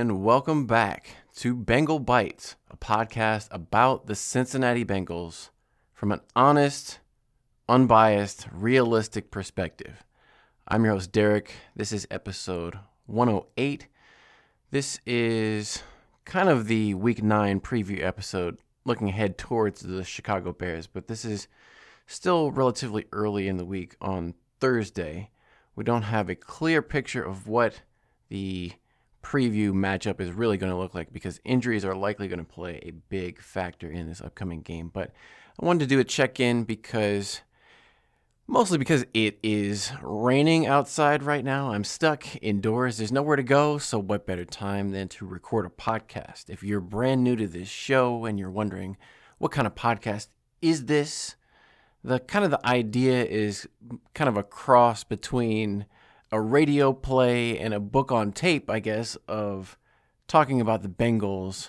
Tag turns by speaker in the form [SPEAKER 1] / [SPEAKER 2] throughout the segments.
[SPEAKER 1] and welcome back to Bengal Bites, a podcast about the Cincinnati Bengals from an honest, unbiased, realistic perspective. I'm your host, Derek. This is episode 108. This is kind of the Week 9 preview episode, looking ahead towards the Chicago Bears, but this is still relatively early in the week on Thursday. We don't have a clear picture of what the preview matchup is really going to look like because injuries are likely going to play a big factor in this upcoming game. But I wanted to do a check-in mostly because it is raining outside right now. I'm stuck indoors. There's nowhere to go, so what better time than to record a podcast? If you're brand new to this show and you're wondering what kind of podcast is this, the idea is kind of a cross between a radio play and a book on tape, I guess, of talking about the Bengals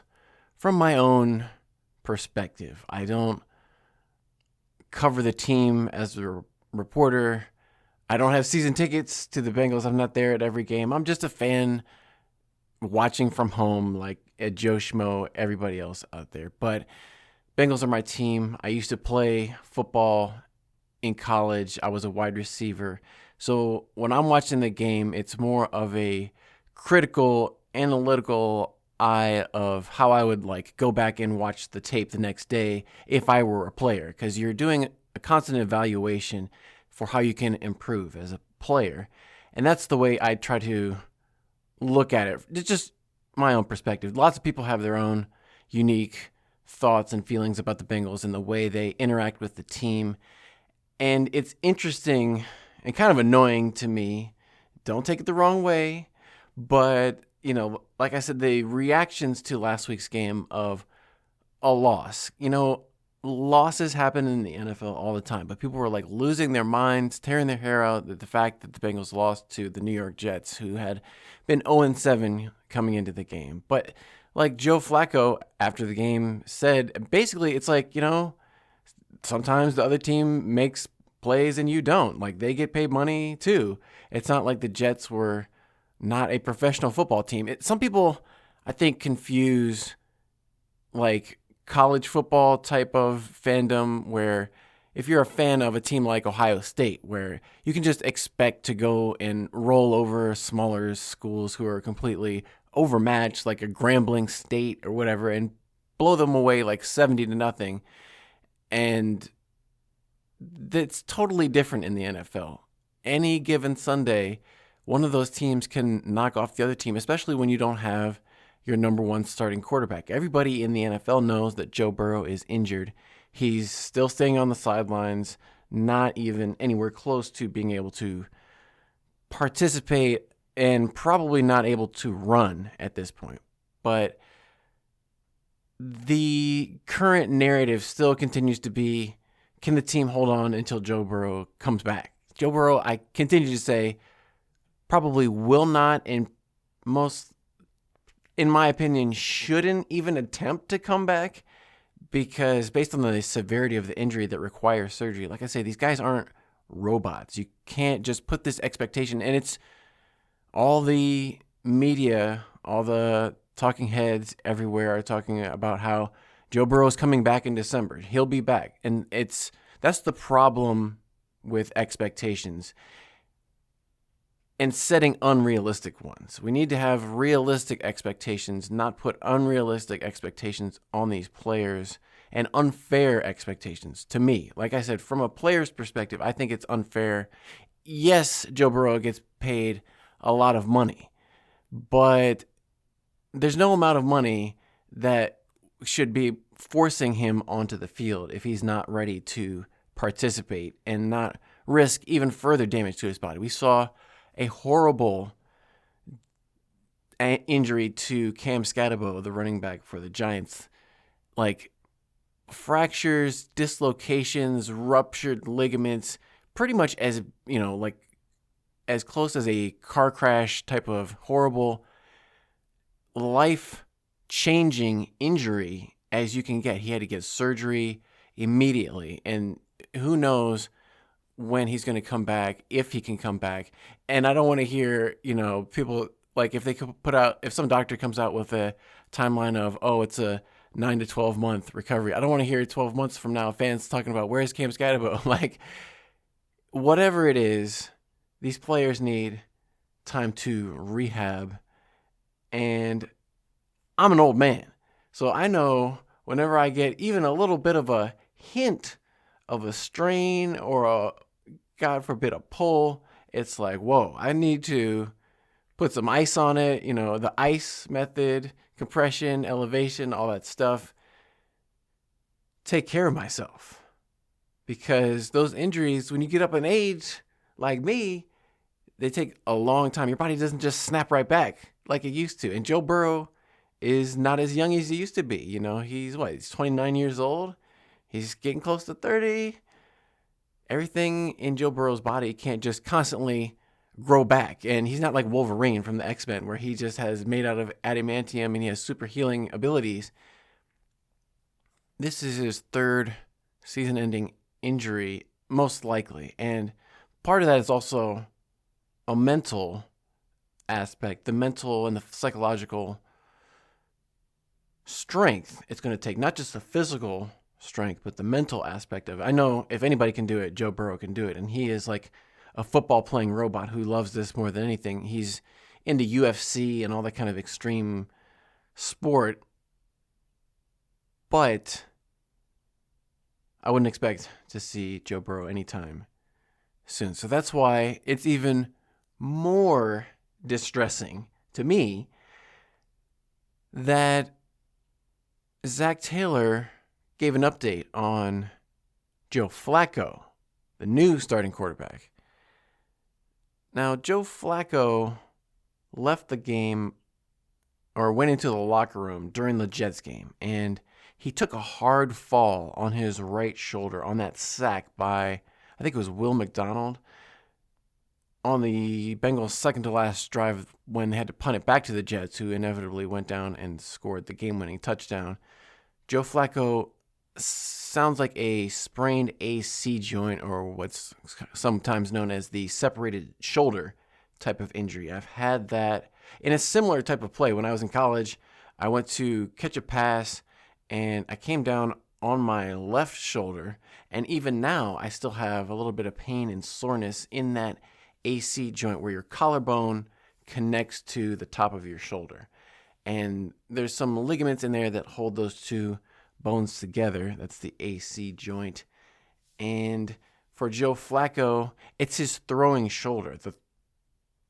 [SPEAKER 1] from my own perspective. I don't cover the team as a reporter. I don't have season tickets to the Bengals. I'm not there at every game. I'm just a fan watching from home like a Joe Schmo, everybody else out there. But Bengals are my team. I used to play football in college. I was a wide receiver. So when I'm watching the game, it's more of a critical, analytical eye of how I would go back and watch the tape the next day if I were a player, because you're doing a constant evaluation for how you can improve as a player. And that's the way I try to look at it. It's just my own perspective. Lots of people have their own unique thoughts and feelings about the Bengals and the way they interact with the team. And it's interesting and kind of annoying to me. Don't take it the wrong way. But, like I said, the reactions to last week's game of a loss. Losses happen in the NFL all the time. But people were losing their minds, tearing their hair out at the fact that the Bengals lost to the New York Jets, who had been 0-7 coming into the game. But Joe Flacco, after the game, said, basically, it's sometimes the other team makes plays and you don't. They get paid money too. It's not like the Jets were not a professional football team. Some people, I think, confuse college football type of fandom where if you're a fan of a team like Ohio State, where you can just expect to go and roll over smaller schools who are completely overmatched, like a Grambling State or whatever, and blow them away 70-0. And that's totally different in the NFL. Any given Sunday, one of those teams can knock off the other team, especially when you don't have your number one starting quarterback. Everybody in the NFL knows that Joe Burrow is injured. He's still staying on the sidelines, not even anywhere close to being able to participate, and probably not able to run at this point. But the current narrative still continues to be, can the team hold on until Joe Burrow comes back? Joe Burrow, I continue to say, probably will not, and most, in my opinion, shouldn't even attempt to come back, because based on the severity of the injury that requires surgery, like I say, these guys aren't robots. You can't just put this expectation, and it's all the media, all the talking heads everywhere are talking about how Joe Burrow is coming back in December. He'll be back. And that's the problem with expectations and setting unrealistic ones. We need to have realistic expectations, not put unrealistic expectations on these players and unfair expectations to me. Like I said, from a player's perspective, I think it's unfair. Yes, Joe Burrow gets paid a lot of money, but there's no amount of money that should be forcing him onto the field if he's not ready to participate and not risk even further damage to his body. We saw a horrible injury to Cam Scatabo, the running back for the Giants, fractures, dislocations, ruptured ligaments, pretty much as close as a car crash type of horrible, life-changing injury as you can get. He had to get surgery immediately, and who knows when he's going to come back, if he can come back. And I don't want to hear, people Like if they could if some doctor comes out with a timeline of, it's a 9 to 12 month recovery. I don't want to hear 12 months from now fans talking about where's Cam Scatterbo. Like, whatever it is, these players need time to rehab. And I'm an old man, so I know whenever I get even a little bit of a hint of a strain or God forbid, a pull, it's like, whoa, I need to put some ice on it, the ice method, compression, elevation, all that stuff. Take care of myself. Because those injuries, when you get up in age like me, they take a long time. Your body doesn't just snap right back like it used to. And Joe Burrow is not as young as he used to be. He's 29 years old. He's getting close to 30. Everything in Joe Burrow's body can't just constantly grow back. And he's not like Wolverine from the X-Men where he just has made out of adamantium and he has super healing abilities. This is his third season-ending injury, most likely. And part of that is also a mental aspect, the mental and the psychological strength it's going to take, not just the physical strength, but the mental aspect of it. I know if anybody can do it, Joe Burrow can do it. And he is like a football playing robot who loves this more than anything. He's into UFC and all that kind of extreme sport. But I wouldn't expect to see Joe Burrow anytime soon. So that's why it's even more distressing to me that Zach Taylor gave an update on Joe Flacco, the new starting quarterback. Now, Joe Flacco left the game or went into the locker room during the Jets game, and he took a hard fall on his right shoulder on that sack by, I think it was Will McDonald, on the Bengals' second to last drive when they had to punt it back to the Jets, who inevitably went down and scored the game-winning touchdown. Joe Flacco sounds like a sprained AC joint, or what's sometimes known as the separated shoulder type of injury. I've had that in a similar type of play. When I was in college, I went to catch a pass, and I came down on my left shoulder, and even now I still have a little bit of pain and soreness in that AC joint where your collarbone connects to the top of your shoulder. And there's some ligaments in there that hold those two bones together. That's the AC joint. And for Joe Flacco, it's his throwing shoulder, the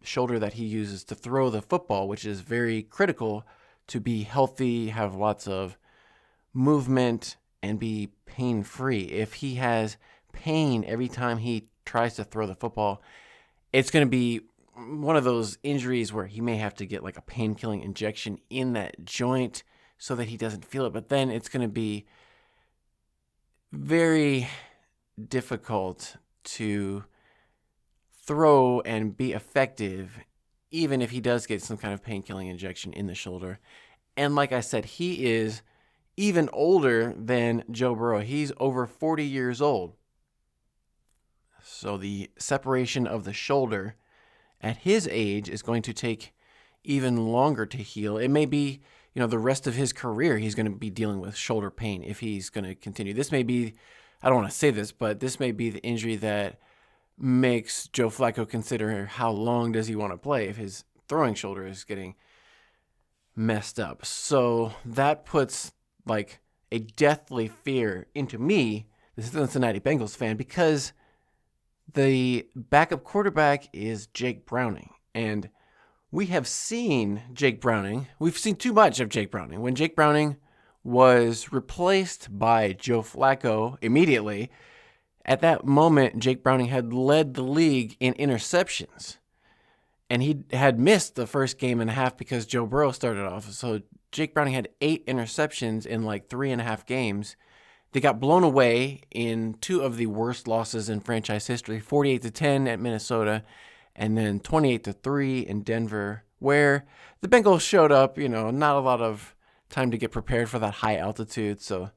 [SPEAKER 1] shoulder that he uses to throw the football, which is very critical to be healthy, have lots of movement, and be pain-free. If he has pain every time he tries to throw the football, it's going to be one of those injuries where he may have to get like a pain-killing injection in that joint so that he doesn't feel it. But then it's going to be very difficult to throw and be effective even if he does get some kind of pain-killing injection in the shoulder. And like I said, he is even older than Joe Burrow. He's over 40 years old. So the separation of the shoulder at his age is going to take even longer to heal. It may be, the rest of his career he's going to be dealing with shoulder pain if he's going to continue. This may be, I don't want to say this, but this may be the injury that makes Joe Flacco consider how long does he want to play if his throwing shoulder is getting messed up. So that puts like a deathly fear into me, the Cincinnati Bengals fan, because the backup quarterback is Jake Browning. And we have seen Jake Browning. We've seen too much of Jake Browning. When Jake Browning was replaced by Joe Flacco immediately, at that moment, Jake Browning had led the league in interceptions. And he had missed the first game and a half because Joe Burrow started off. So Jake Browning had 8 interceptions in like 3.5 games. They got blown away in 2 of the worst losses in franchise history, 48-10 at Minnesota, and then 28-3 in Denver, where the Bengals showed up, not a lot of time to get prepared for that high altitude. So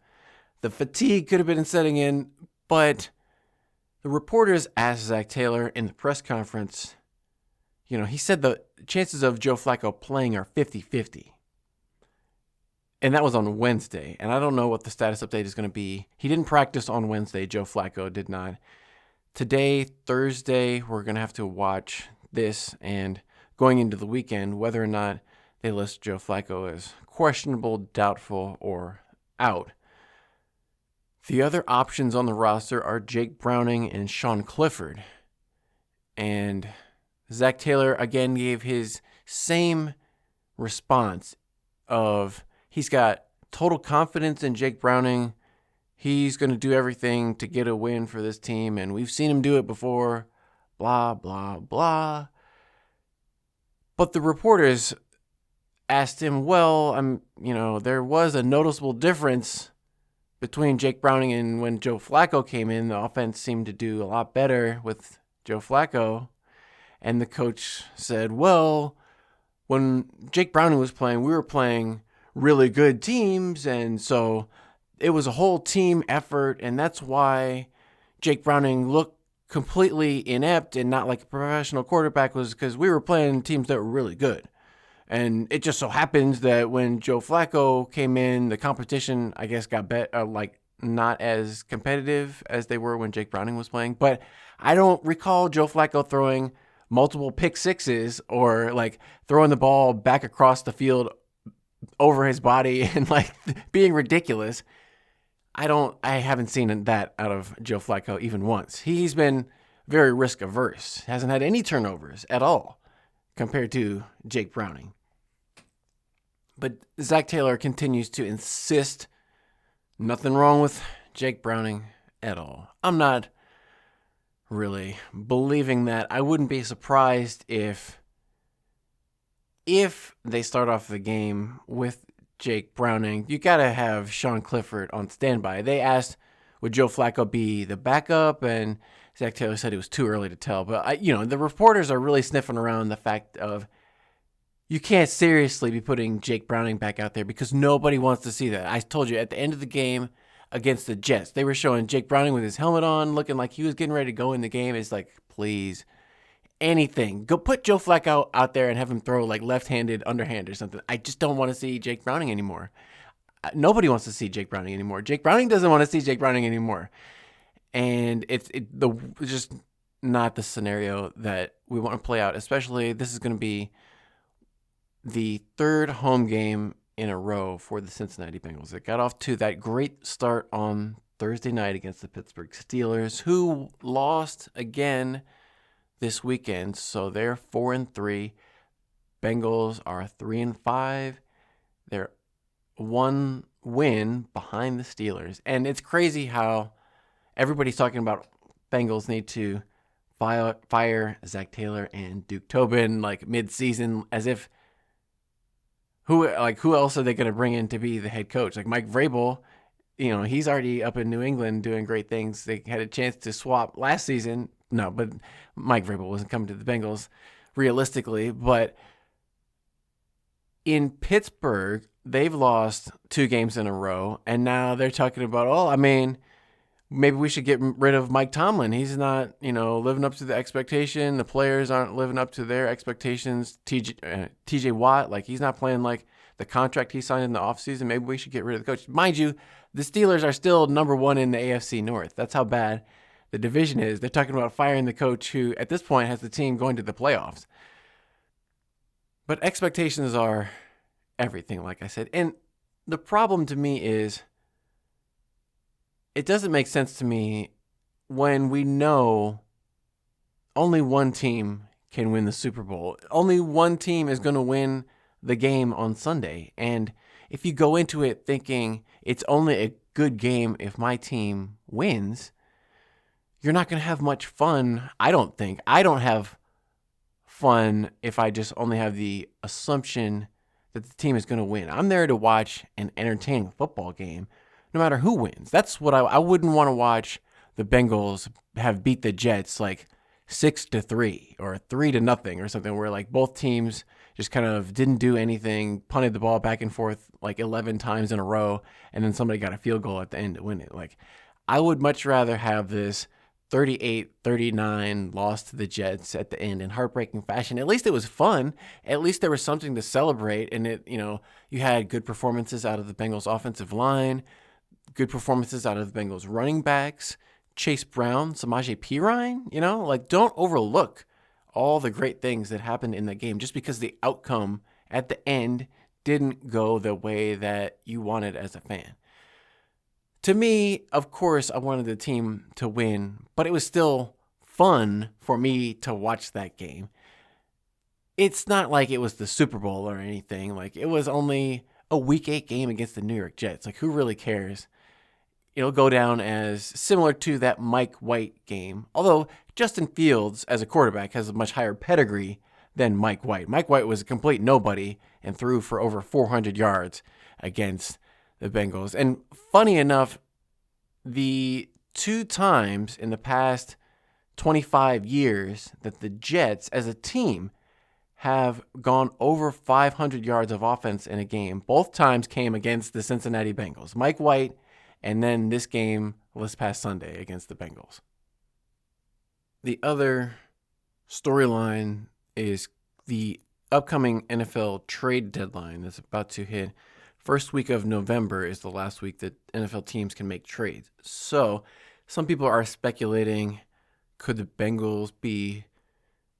[SPEAKER 1] the fatigue could have been setting in, but the reporters asked Zach Taylor in the press conference, he said the chances of Joe Flacco playing are 50-50. And that was on Wednesday. And I don't know what the status update is going to be. He didn't practice on Wednesday. Joe Flacco did not. Today, Thursday, we're going to have to watch this. And going into the weekend, whether or not they list Joe Flacco as questionable, doubtful, or out. The other options on the roster are Jake Browning and Sean Clifford. And Zach Taylor, again, gave his same response of he's got total confidence in Jake Browning. He's going to do everything to get a win for this team, and we've seen him do it before, blah, blah, blah. But the reporters asked him, there was a noticeable difference between Jake Browning and when Joe Flacco came in. The offense seemed to do a lot better with Joe Flacco. And the coach said, when Jake Browning was playing, we were playing really good teams, and so it was a whole team effort, and that's why Jake Browning looked completely inept and not like a professional quarterback, was because we were playing teams that were really good. And it just so happens that when Joe Flacco came in, the competition, I guess, got not as competitive as they were when Jake Browning was playing. But I don't recall Joe Flacco throwing multiple pick sixes or throwing the ball back across the field over his body and being ridiculous. I haven't seen that out of Joe Flacco even once. He's been very risk averse. Hasn't had any turnovers at all compared to Jake Browning. But Zach Taylor continues to insist nothing wrong with Jake Browning at all. I'm not really believing that. I wouldn't be surprised if they start off the game with Jake Browning. You got to have Sean Clifford on standby. They asked, would Joe Flacco be the backup? And Zach Taylor said it was too early to tell. But, the reporters are really sniffing around the fact of you can't seriously be putting Jake Browning back out there because nobody wants to see that. I told you, at the end of the game against the Jets, they were showing Jake Browning with his helmet on, looking like he was getting ready to go in the game. It's like, please, anything. Go put Joe Flacco out there and have him throw left-handed underhand or something. I just don't want to see Jake Browning anymore. Nobody wants to see Jake Browning anymore. Jake Browning doesn't want to see Jake Browning anymore. And it's just not the scenario that we want to play out, especially this is going to be the third home game in a row for the Cincinnati Bengals. It got off to that great start on Thursday night against the Pittsburgh Steelers, who lost again this weekend. So they're 4-3. Bengals are 3-5. They're one win behind the Steelers. And it's crazy how everybody's talking about Bengals need to fire Zach Taylor and Duke Tobin mid-season, as if who else are they going to bring in to be the head coach? Mike Vrabel, he's already up in New England doing great things. They had a chance to swap last season. No, but Mike Vrabel wasn't coming to the Bengals realistically. But in Pittsburgh, they've lost 2 games in a row, and now they're talking about, maybe we should get rid of Mike Tomlin. He's not, living up to the expectation. The players aren't living up to their expectations. TJ Watt, he's not playing the contract he signed in the offseason. Maybe we should get rid of the coach. Mind you, the Steelers are still number 1 in the AFC North. That's how bad the division is. They're talking about firing the coach who, at this point, has the team going to the playoffs. But expectations are everything, like I said. And the problem to me is, it doesn't make sense to me when we know only one team can win the Super Bowl. Only one team is going to win the game on Sunday. And if you go into it thinking it's only a good game if my team wins, you're not going to have much fun, I don't think. I don't have fun if I just only have the assumption that the team is going to win. I'm there to watch an entertaining football game, no matter who wins. That's what I wouldn't want to watch the Bengals have beat the Jets 6-3 or 3-0 or something, where both teams just kind of didn't do anything, punted the ball back and forth 11 times in a row, and then somebody got a field goal at the end to win it. I would much rather have this 38-39 loss to the Jets at the end in heartbreaking fashion. At least it was fun. At least there was something to celebrate. And you had good performances out of the Bengals offensive line, good performances out of the Bengals running backs, Chase Brown, Samaje Perine. Don't overlook all the great things that happened in that game just because the outcome at the end didn't go the way that you wanted as a fan. To me, of course, I wanted the team to win, but it was still fun for me to watch that game. It's not like it was the Super Bowl or anything. Like, it was only a Week 8 game against the New York Jets. Like, who really cares? It'll go down as similar to that Mike White game. Although Justin Fields, as a quarterback, has a much higher pedigree than Mike White. Mike White was a complete nobody and threw for over 400 yards against the Bengals. And funny enough, the 2 times in the past 25 years that the Jets as a team have gone over 500 yards of offense in a game, both times came against the Cincinnati Bengals. Mike White, and then this game this past Sunday against the Bengals. The other storyline is the upcoming NFL trade deadline that's about to hit. First week of November is the last week that NFL teams can make trades. So some people are speculating, could the Bengals be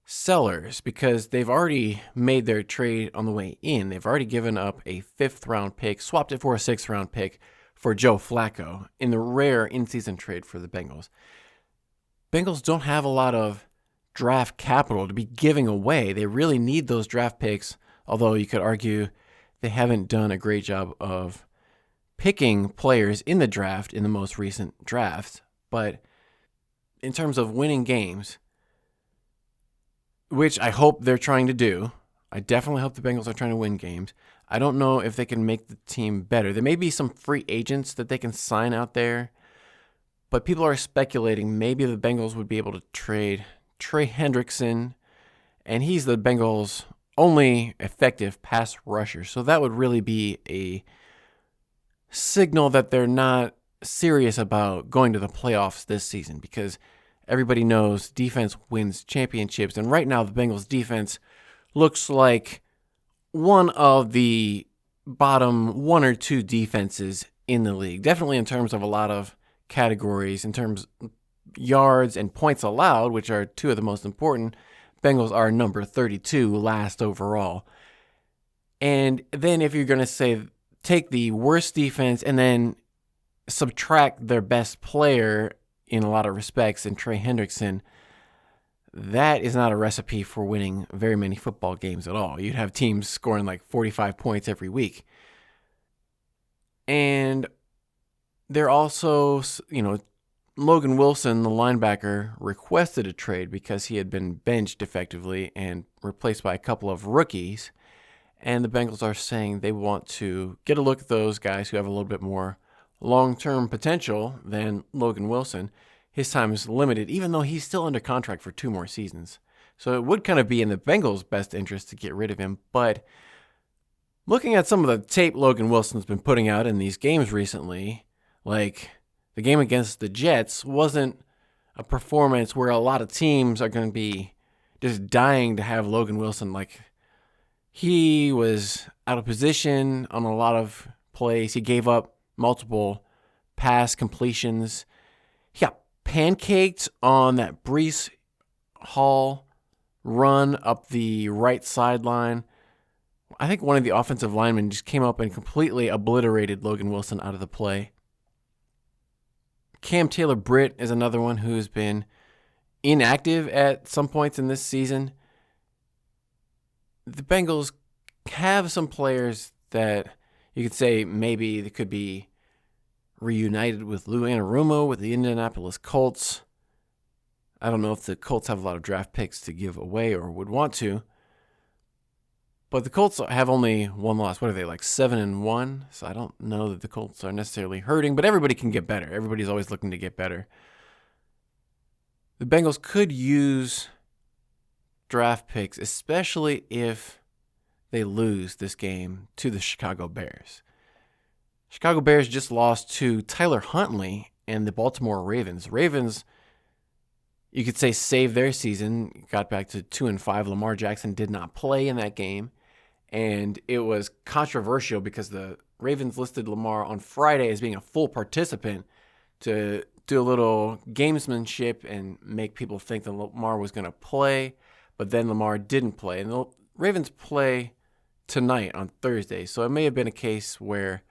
[SPEAKER 1] sellers? Because they've already made their trade on the way in. They've already given up a 5th-round pick, swapped it for a 6th-round pick for Joe Flacco in the rare in-season trade for the Bengals. Bengals don't have a lot of draft capital to be giving away. They really need those draft picks, although you could argue they haven't done a great job of picking players in the draft in the most recent drafts. But in terms of winning games, which I hope they're trying to do, I definitely hope the Bengals are trying to win games. I don't know if they can make the team better. There may be some free agents that they can sign out there, but people are speculating maybe the Bengals would be able to trade Trey Hendrickson, and he's the Bengals' only effective pass rusher. So that would really be a signal that they're not serious about going to the playoffs this season, because everybody knows defense wins championships. And right now the Bengals defense looks like one of the bottom 1 or 2 defenses in the league. Definitely in terms of a lot of categories, in terms of yards and points allowed, which are 2 of the most important. Bengals are number 32, last overall. And then if you're going to say take the worst defense and then subtract their best player in a lot of respects in Trey Hendrickson, that is not a recipe for winning very many football games at all. You'd have teams scoring like 45 points every week. And they're also, Logan Wilson, the linebacker, requested a trade because he had been benched effectively and replaced by a couple of rookies. And the Bengals are saying they want to get a look at those guys who have a little bit more long-term potential than Logan Wilson. His time is limited, even though he's still under contract for 2 more seasons. So it would kind of be in the Bengals' best interest to get rid of him. But looking at some of the tape Logan Wilson's been putting out in these games recently, like the game against the Jets wasn't a performance where a lot of teams are going to be just dying to have Logan Wilson. Like, he was out of position on a lot of plays. He gave up multiple pass completions. He got pancaked on that Breece Hall run up the right sideline. I think one of the offensive linemen just came up and completely obliterated Logan Wilson out of the play. Cam Taylor-Britt is another one who's been inactive at some points in this season. The Bengals have some players that you could say maybe they could be reunited with Lou Anarumo with the Indianapolis Colts. I don't know if the Colts have a lot of draft picks to give away or would want to. But the Colts have only one loss. What are they, like 7-1? So I don't know that the Colts are necessarily hurting, but everybody can get better. Everybody's always looking to get better. The Bengals could use draft picks, especially if they lose this game to the Chicago Bears. Chicago Bears just lost to Tyler Huntley and the Baltimore Ravens. Ravens you could say saved their season, got back to 2-5. Lamar Jackson did not play in that game. And it was controversial because the Ravens listed Lamar on Friday as being a full participant to do a little gamesmanship and make people think that Lamar was going to play. But then Lamar didn't play. And the Ravens play tonight on Thursday. So it may have been a case where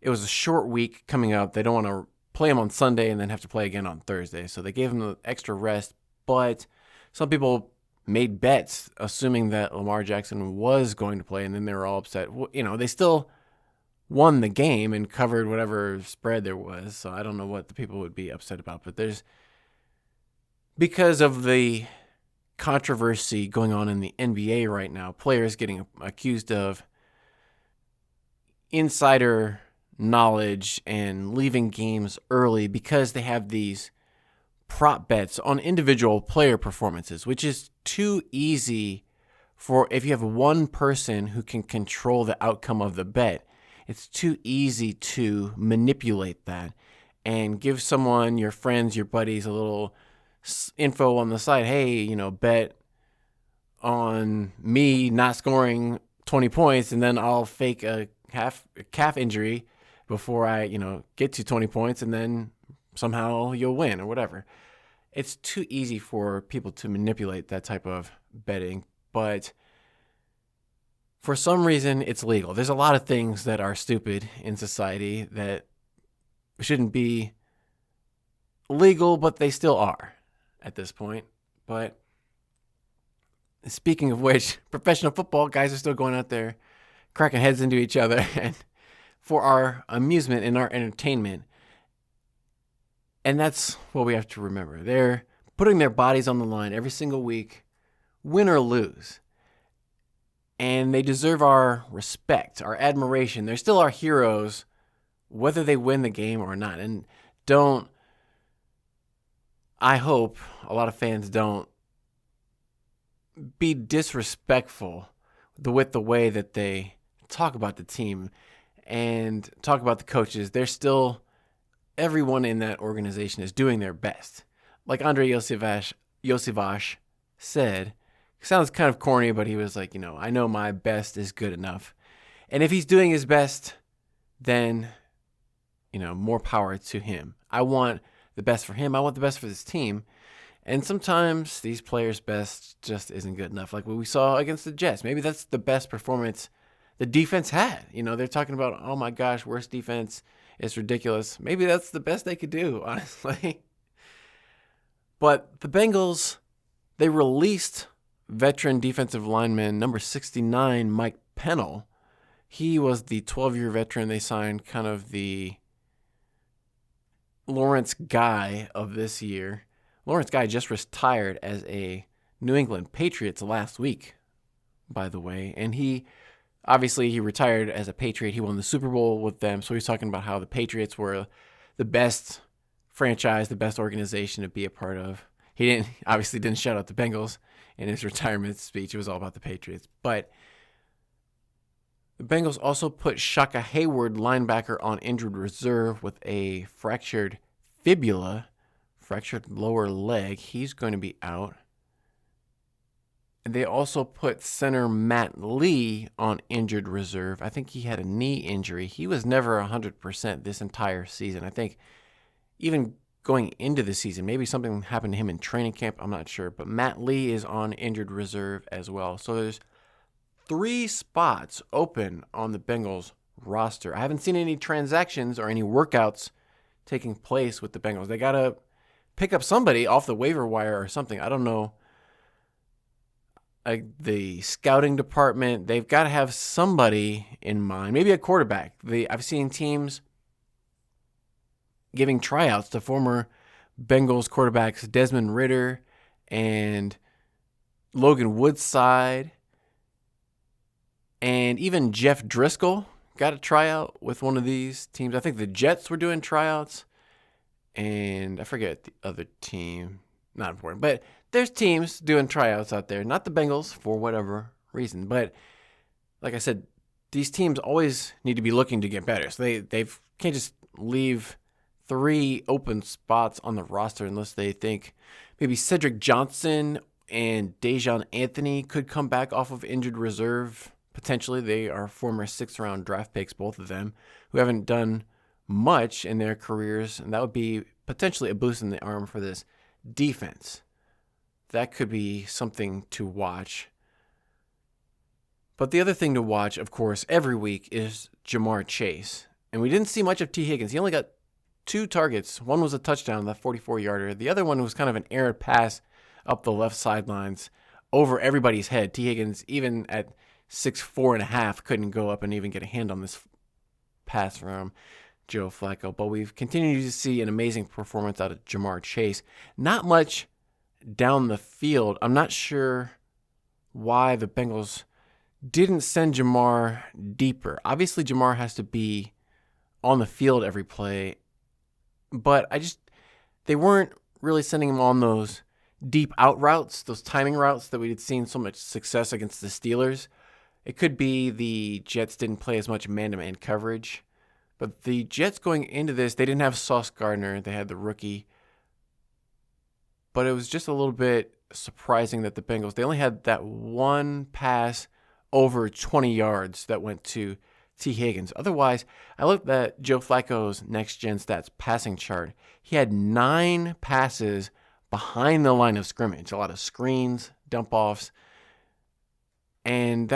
[SPEAKER 1] it was a short week coming up. They don't want to play him on Sunday and then have to play again on Thursday. So they gave him the extra rest. But some people made bets assuming that Lamar Jackson was going to play, and then they were all upset. You know, they still won the game and covered whatever spread there was. So I don't know what the people would be upset about. But because of the controversy going on in the NBA right now, players getting accused of insider knowledge and leaving games early because they have these prop bets on individual player performances, which is too easy for if you have one person who can control the outcome of the bet. It's too easy to manipulate that and give someone, your friends, your buddies, a little info on the side. Hey, bet on me not scoring 20 points, and then I'll fake a calf injury before I, get to 20 points, and then somehow you'll win or whatever. It's too easy for people to manipulate that type of betting, but for some reason it's legal. There's a lot of things that are stupid in society that shouldn't be legal, but they still are at this point. But speaking of which, professional football guys are still going out there cracking heads into each other and for our amusement and our entertainment. And that's what we have to remember. They're putting their bodies on the line every single week, win or lose. And they deserve our respect, our admiration. They're still our heroes, whether they win the game or not. And I hope a lot of fans don't be disrespectful with the way that they talk about the team and talk about the coaches. Everyone in that organization is doing their best. Like Andre Iosivas said, it sounds kind of corny, but he was like, I know my best is good enough. And if he's doing his best, then, more power to him. I want the best for him. I want the best for this team. And sometimes these players' best just isn't good enough. Like what we saw against the Jets. Maybe that's the best performance the defense had. They're talking about, oh my gosh, worst defense. It's ridiculous. Maybe that's the best they could do, honestly. But the Bengals, they released veteran defensive lineman number 69, Mike Pennell. He was the 12-year veteran. They signed kind of the Lawrence Guy of this year. Lawrence Guy just retired as a New England Patriots last week, by the way. And he retired as a Patriot. He won the Super Bowl with them. So he's talking about how the Patriots were the best franchise, the best organization to be a part of. He didn't shout out the Bengals in his retirement speech. It was all about the Patriots. But the Bengals also put Shaka Hayward, linebacker, on injured reserve with a fractured fibula, fractured lower leg. He's going to be out. And they also put center Matt Lee on injured reserve. I think he had a knee injury. He was never 100% this entire season. I think even going into the season, maybe something happened to him in training camp. I'm not sure. But Matt Lee is on injured reserve as well. So there's 3 spots open on the Bengals roster. I haven't seen any transactions or any workouts taking place with the Bengals. They got to pick up somebody off the waiver wire or something. I don't know. The scouting department, they've got to have somebody in mind. Maybe a quarterback. I've seen teams giving tryouts to former Bengals quarterbacks Desmond Ridder and Logan Woodside. And even Jeff Driscoll got a tryout with one of these teams. I think the Jets were doing tryouts. And I forget the other team. Not important. But there's teams doing tryouts out there. Not the Bengals for whatever reason. But like I said, these teams always need to be looking to get better. So they can't just leave 3 open spots on the roster unless they think maybe Cedric Johnson and Dejon Anthony could come back off of injured reserve. Potentially, they are former 6th-round draft picks, both of them, who haven't done much in their careers, and that would be potentially a boost in the arm for this defense. That could be something to watch. But the other thing to watch, of course, every week is Jamar Chase. And we didn't see much of T. Higgins. He only got 2 targets. One was a touchdown, that 44-yarder. The other one was kind of an errant pass up the left sidelines over everybody's head. T. Higgins, even at 6'4.5", couldn't go up and even get a hand on this pass from Joe Flacco. But we've continued to see an amazing performance out of Jamar Chase. Not much down the field. I'm not sure why the Bengals didn't send Jamar deeper. Obviously, Jamar has to be on the field every play, but they weren't really sending him on those deep out routes, those timing routes that we had seen so much success against the Steelers. It could be the Jets didn't play as much man-to-man coverage, but the Jets going into this, they didn't have Sauce Gardner. They had the rookie, but it was just a little bit surprising that the Bengals, they only had that one pass over 20 yards that went to T. Higgins. Otherwise, I looked at Joe Flacco's next-gen stats passing chart. He had 9 passes behind the line of scrimmage, a lot of screens, dump-offs, and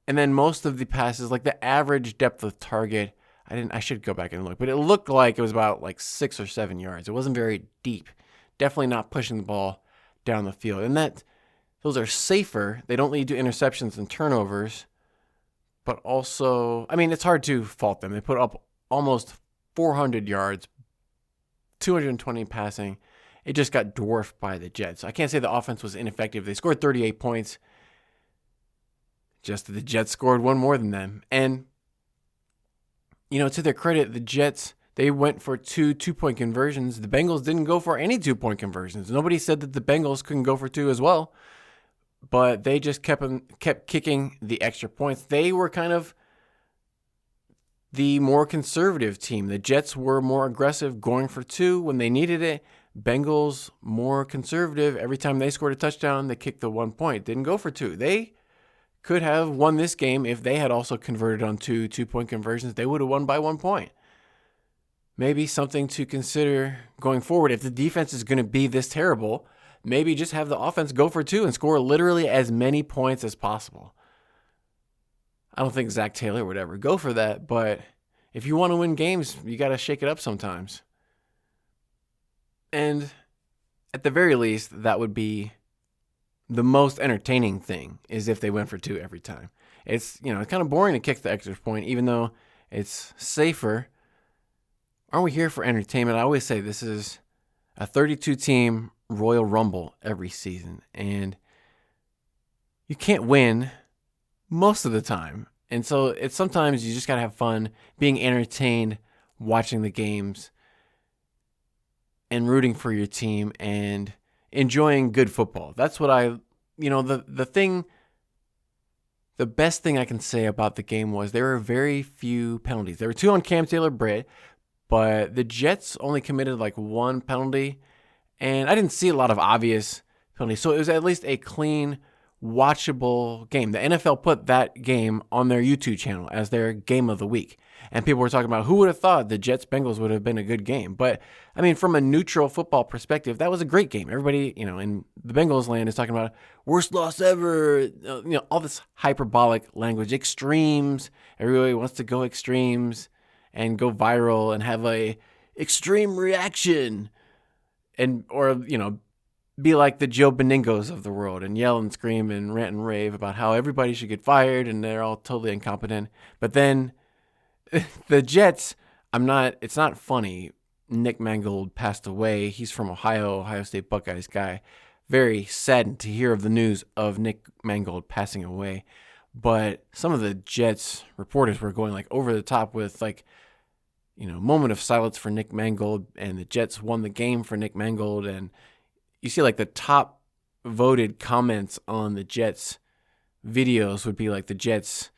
[SPEAKER 1] then most of the passes, like the average depth of target, I should go back and look, but it looked like it was about like 6 or 7 yards. It wasn't very deep. Definitely not pushing the ball down the field. And those are safer. They don't lead to interceptions and turnovers. But also, it's hard to fault them. They put up almost 400 yards, 220 passing. It just got dwarfed by the Jets. I can't say the offense was ineffective. They scored 38 points. Just the Jets scored one more than them. And, to their credit, the Jets, they went for 2 2-point conversions. The Bengals didn't go for any 2-point conversions. Nobody said that the Bengals couldn't go for 2 as well. But they just kept kicking the extra points. They were kind of the more conservative team. The Jets were more aggressive, going for 2 when they needed it. Bengals more conservative. Every time they scored a touchdown, they kicked the 1 point. Didn't go for 2. They could have won this game if they had also converted on 2 2-point conversions. They would have won by 1 point. Maybe something to consider going forward. If the defense is going to be this terrible, maybe just have the offense go for 2 and score literally as many points as possible. I don't think Zach Taylor would ever go for that, but if you want to win games, you got to shake it up sometimes. And at the very least, that would be the most entertaining thing, is if they went for 2 every time. It's kind of boring to kick the extra point, even though it's safer. Aren't we here for entertainment? I always say this is a 32-team Royal Rumble every season, and you can't win most of the time. And so it's sometimes you just got to have fun being entertained, watching the games and rooting for your team and enjoying good football. That's what the best thing I can say about the game was there were very few penalties. There were 2 on Cam Taylor-Britt, but the Jets only committed like 1 penalty. And I didn't see a lot of obvious penalties. So it was at least a clean, watchable game. The NFL put that game on their YouTube channel as their game of the week. And people were talking about who would have thought the Jets-Bengals would have been a good game. But, from a neutral football perspective, that was a great game. Everybody, in the Bengals land is talking about worst loss ever, all this hyperbolic language, extremes. Everybody wants to go extremes and go viral and have a extreme reaction. Or be like the Joe Beningos of the world and yell and scream and rant and rave about how everybody should get fired and they're all totally incompetent. But then the Jets, it's not funny. Nick Mangold passed away. He's from Ohio State Buckeyes guy. Very saddened to hear of the news of Nick Mangold passing away. But some of the Jets reporters were going like over the top with like, moment of silence for Nick Mangold, and the Jets won the game for Nick Mangold. And you see like the top voted comments on the Jets videos would be like the Jets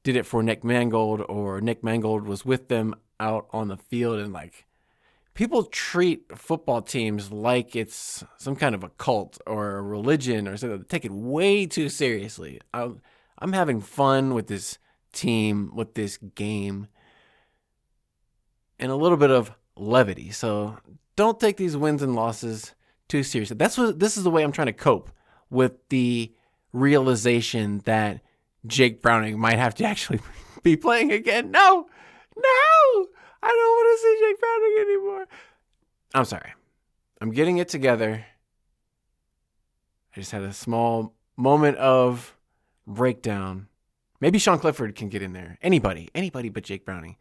[SPEAKER 1] did it for Nick Mangold, or Nick Mangold was with them out on the field, and like people treat football teams like it's some kind of a cult or a religion or something. They take it way too seriously. I'm having fun with this team, with this game, and a little bit of levity. So don't take these wins and losses too seriously. This is the way I'm trying to cope with the realization that Jake Browning might have to actually be playing again. No, I don't want to see Jake Browning anymore. I'm sorry. I'm getting it together. I just had a small moment of breakdown. Maybe Sean Clifford can get in there. Anybody but Jake Browning.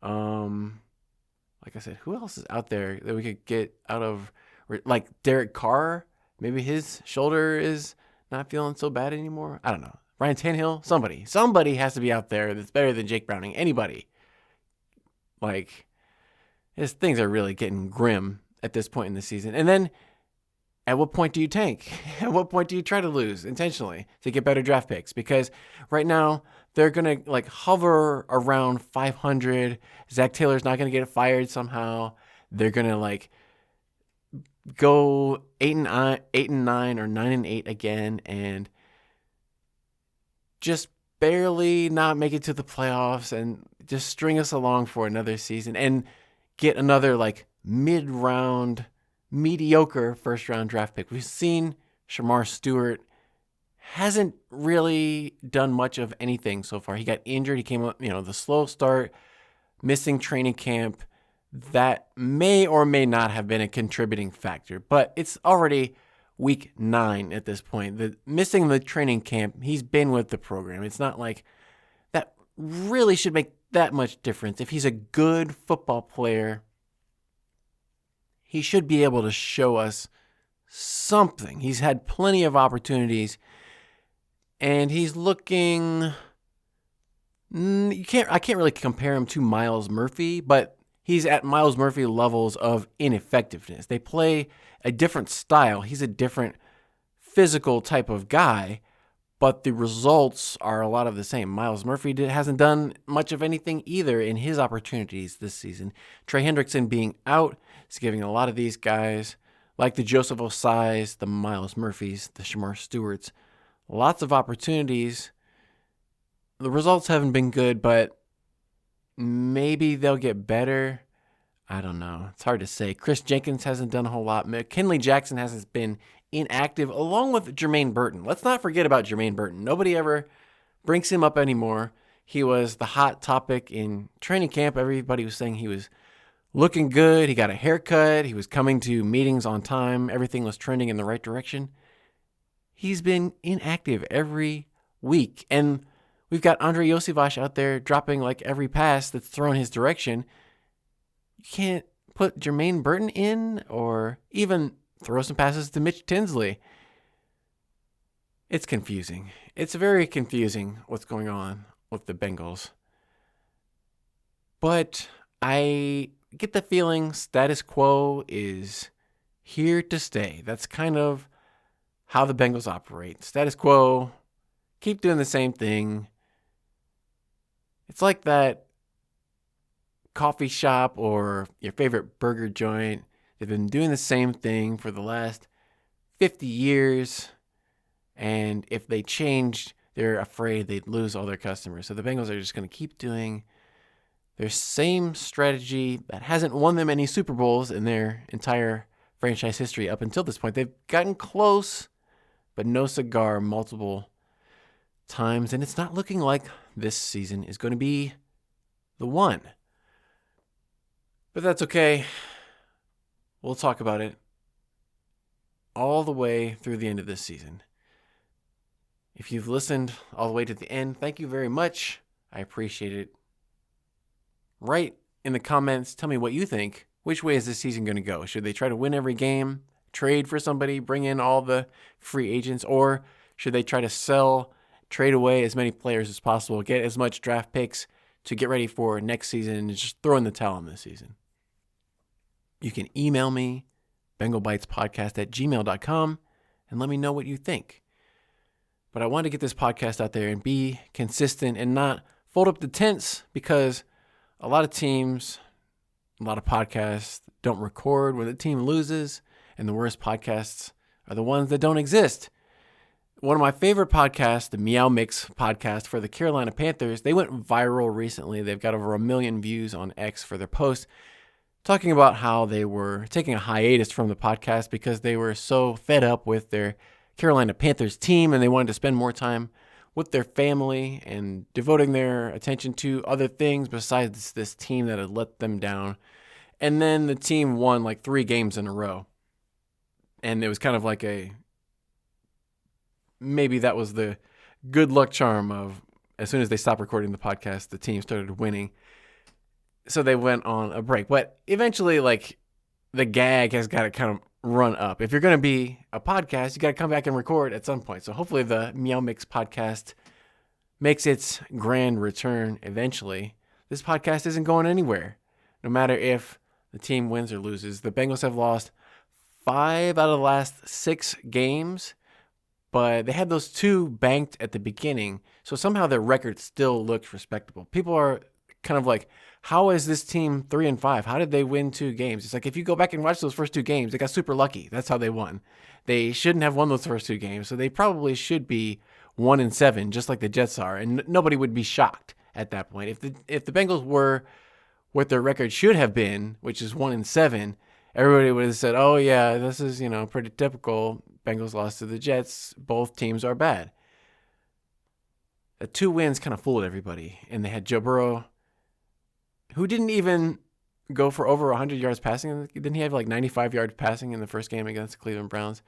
[SPEAKER 1] Like I said, who else is out there that we could get out of? Like Derek Carr. Maybe his shoulder is not feeling so bad anymore. I don't know. Ryan Tannehill. Somebody has to be out there that's better than Jake Browning. Anybody. Like, things are really getting grim at this point in the season. And then, at what point do you tank? At what point do you try to lose intentionally to get better draft picks? Because right now, they're going to hover around 500. Zach Taylor's not going to get fired somehow. They're going to go 8-9 or 9-8 again and just barely not make it to the playoffs and just string us along for another season and get another mid-round mediocre first-round draft pick. We've seen Shamar Stewart hasn't really done much of anything so far. He got injured. He came up, the slow start, missing training camp. That may or may not have been a contributing factor, but it's already week 9 at this point. Missing the training camp, he's been with the program. It's not like that really should make that much difference. If he's a good football player, he should be able to show us something. He's had plenty of opportunities, and he's looking. I can't really compare him to Myles Murphy, but he's at Myles Murphy levels of ineffectiveness. They play a different style. He's a different physical type of guy, but the results are a lot of the same. Myles Murphy hasn't done much of anything either in his opportunities this season. Trey Hendrickson being out is giving a lot of these guys, like the Joseph Osai's, the Myles Murphys, the Shamar Stewarts, lots of opportunities. The results haven't been good, but maybe they'll get better. I don't know. It's hard to say. Chris Jenkins hasn't done a whole lot. McKinley Jackson hasn't been inactive, along with Jermaine Burton. Let's not forget about Jermaine Burton. Nobody ever brings him up anymore. He was the hot topic in training camp. Everybody was saying he was looking good. He got a haircut. He was coming to meetings on time. Everything was trending in the right direction. He's been inactive every week. And we've got Andre Iosivas out there dropping every pass that's thrown his direction. You can't put Jermaine Burton in or even throw some passes to Mitch Tinsley. It's confusing. It's very confusing what's going on with the Bengals. But I get the feeling status quo is here to stay. That's kind of how the Bengals operate. Status quo, keep doing the same thing. It's like that coffee shop or your favorite burger joint. They've been doing the same thing for the last 50 years. And if they changed, they're afraid they'd lose all their customers. So the Bengals are just going to keep doing their same strategy that hasn't won them any Super Bowls in their entire franchise history up until this point. They've gotten close, but no cigar multiple times. And it's not looking like this season is going to be the one. But that's okay. We'll talk about it all the way through the end of this season. If you've listened all the way to the end, thank you very much. I appreciate it. Write in the comments, tell me what you think. Which way is this season going to go? Should they try to win every game, trade for somebody, bring in all the free agents, or should they try to sell, trade away as many players as possible, get as much draft picks to get ready for next season and just throw in the towel on this season? You can email me, bengalbitespodcast@gmail.com, and let me know what you think. But I want to get this podcast out there and be consistent and not fold up the tents because a lot of teams, a lot of podcasts don't record when the team loses, and the worst podcasts are the ones that don't exist. One of my favorite podcasts, the Meow Mix podcast for the Carolina Panthers, they went viral recently. They've got over 1 million views on X for their post, talking about how they were taking a hiatus from the podcast because they were so fed up with their Carolina Panthers team and they wanted to spend more time with their family and devoting their attention to other things besides this team that had let them down. And then the team won like 3 games in a row. And it was kind of like maybe that was the good luck charm of as soon as they stopped recording the podcast, the team started winning. So they went on a break. But eventually, like, the gag has got to kind of run up. If you're going to be a podcast, you got to come back and record at some point. So hopefully the Meow Mix podcast makes its grand return eventually. This podcast isn't going anywhere, no matter if the team wins or loses. The Bengals have lost 5 out of the last 6 games, but they had those 2 banked at the beginning. So somehow their record still looks respectable. People are kind of like, how is this team 3-5? How did they win 2 games? It's like, if you go back and watch those first 2 games, they got super lucky. That's how they won. They shouldn't have won those first 2 games. So they probably should be 1-7, just like the Jets are. And nobody would be shocked at that point. If the Bengals were what their record should have been, which is 1-7, everybody would have said, oh yeah, this is, pretty typical. Bengals lost to the Jets. Both teams are bad. The 2 wins kind of fooled everybody. And they had Joe Burrow, who didn't even go for over 100 yards passing. Didn't he have like 95 yards passing in the first game against the Cleveland Browns?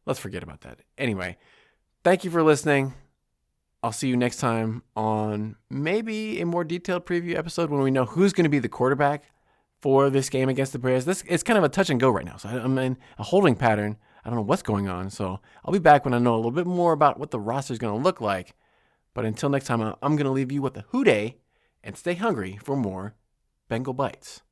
[SPEAKER 1] Let's forget about that. Anyway, thank you for listening. I'll see you next time on maybe a more detailed preview episode when we know who's going to be the quarterback for this game against the Bears. It's kind of a touch and go right now. So I'm in a holding pattern. I don't know what's going on. So I'll be back when I know a little bit more about what the roster is going to look like. But until next time, I'm going to leave you with a hoo-day and stay hungry for more Bengal Bites.